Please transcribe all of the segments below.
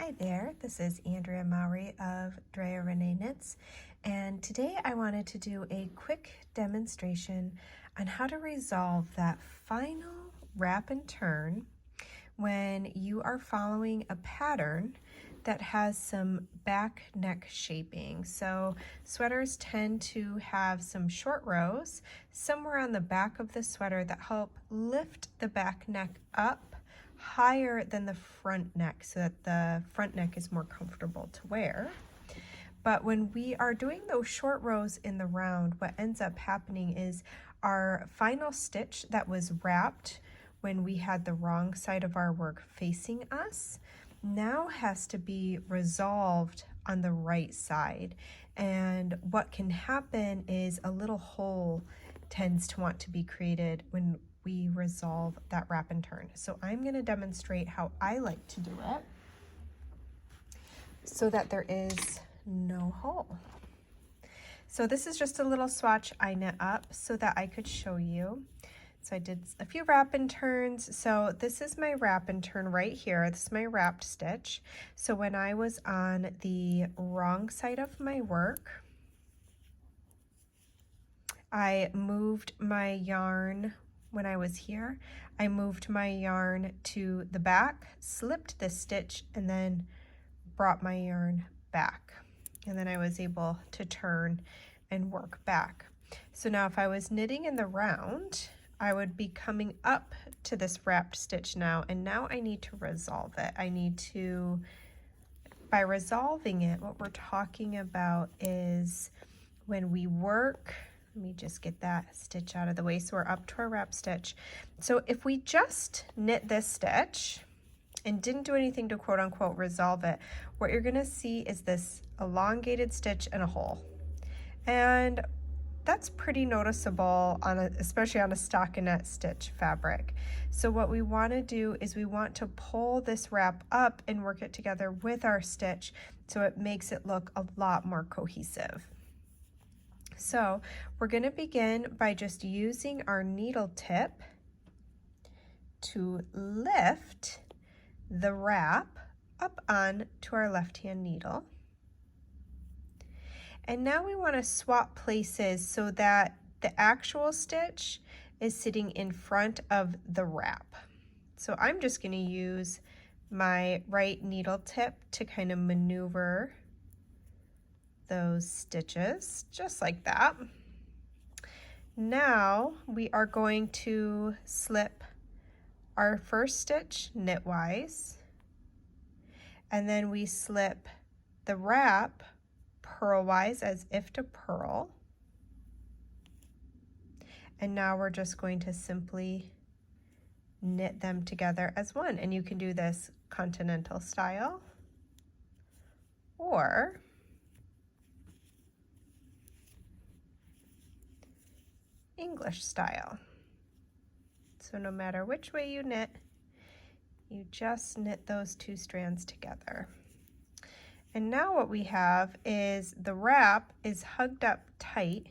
Hi there, this is Andrea Mowry of Drea Renee Knits, and today I wanted to do a quick demonstration on how to resolve that final wrap and turn when you are following a pattern that has some back neck shaping. So sweaters tend to have some short rows somewhere on the back of the sweater that help lift the back neck up higher than the front neck so that the front neck is more comfortable to wear. But when we are doing those short rows in the round, what ends up happening is our final stitch that was wrapped when we had the wrong side of our work facing us now has to be resolved on the right side. And what can happen is a little hole tends to want to be created when we resolve that wrap and turn. So I'm going to demonstrate how I like to do it so that there is no hole. So this is just a little swatch I knit up so that I could show you. So I did a few wrap and turns. So this is my wrap and turn right here. This is my wrapped stitch. So when I was on the wrong side of my work, I moved my yarn. When I was here, I moved my yarn to the back, slipped the stitch, and then brought my yarn back. And then I was able to turn and work back. So now if I was knitting in the round, I would be coming up to this wrapped stitch now, and now I need to resolve it. I need to, by resolving it, what we're talking about is when we work, let me just get that stitch out of the way. So we're up to our wrap stitch. So if we just knit this stitch and didn't do anything to quote unquote resolve it, what you're gonna see is this elongated stitch and a hole. And that's pretty noticeable especially on a stockinette stitch fabric. So what we wanna do is we want to pull this wrap up and work it together with our stitch so it makes it look a lot more cohesive. So we're going to begin by just using our needle tip to lift the wrap up on to our left hand needle. And now we want to swap places so that the actual stitch is sitting in front of the wrap. So I'm just going to use my right needle tip to kind of maneuver those stitches just like that. Now we are going to slip our first stitch knitwise, and then we slip the wrap purlwise as if to purl, and now we're just going to simply knit them together as one. And you can do this continental style or English style. So no matter which way you knit, you just knit those two strands together. And now what we have is the wrap is hugged up tight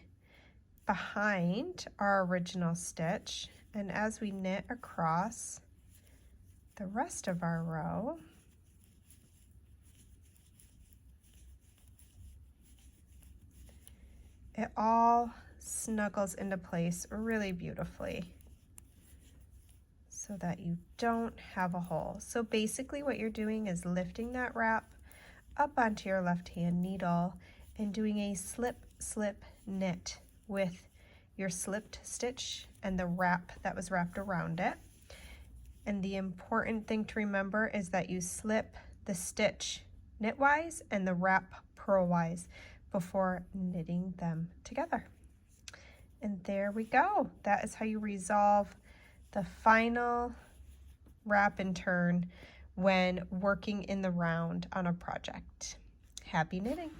behind our original stitch, and as we knit across the rest of our row, it all snuggles into place really beautifully so that you don't have a hole. So basically what you're doing is lifting that wrap up onto your left hand needle and doing a slip slip knit with your slipped stitch and the wrap that was wrapped around it. And the important thing to remember is that you slip the stitch knitwise and the wrap purlwise before knitting them together. And there we go. That is how you resolve the final wrap and turn when working in the round on a project. Happy knitting!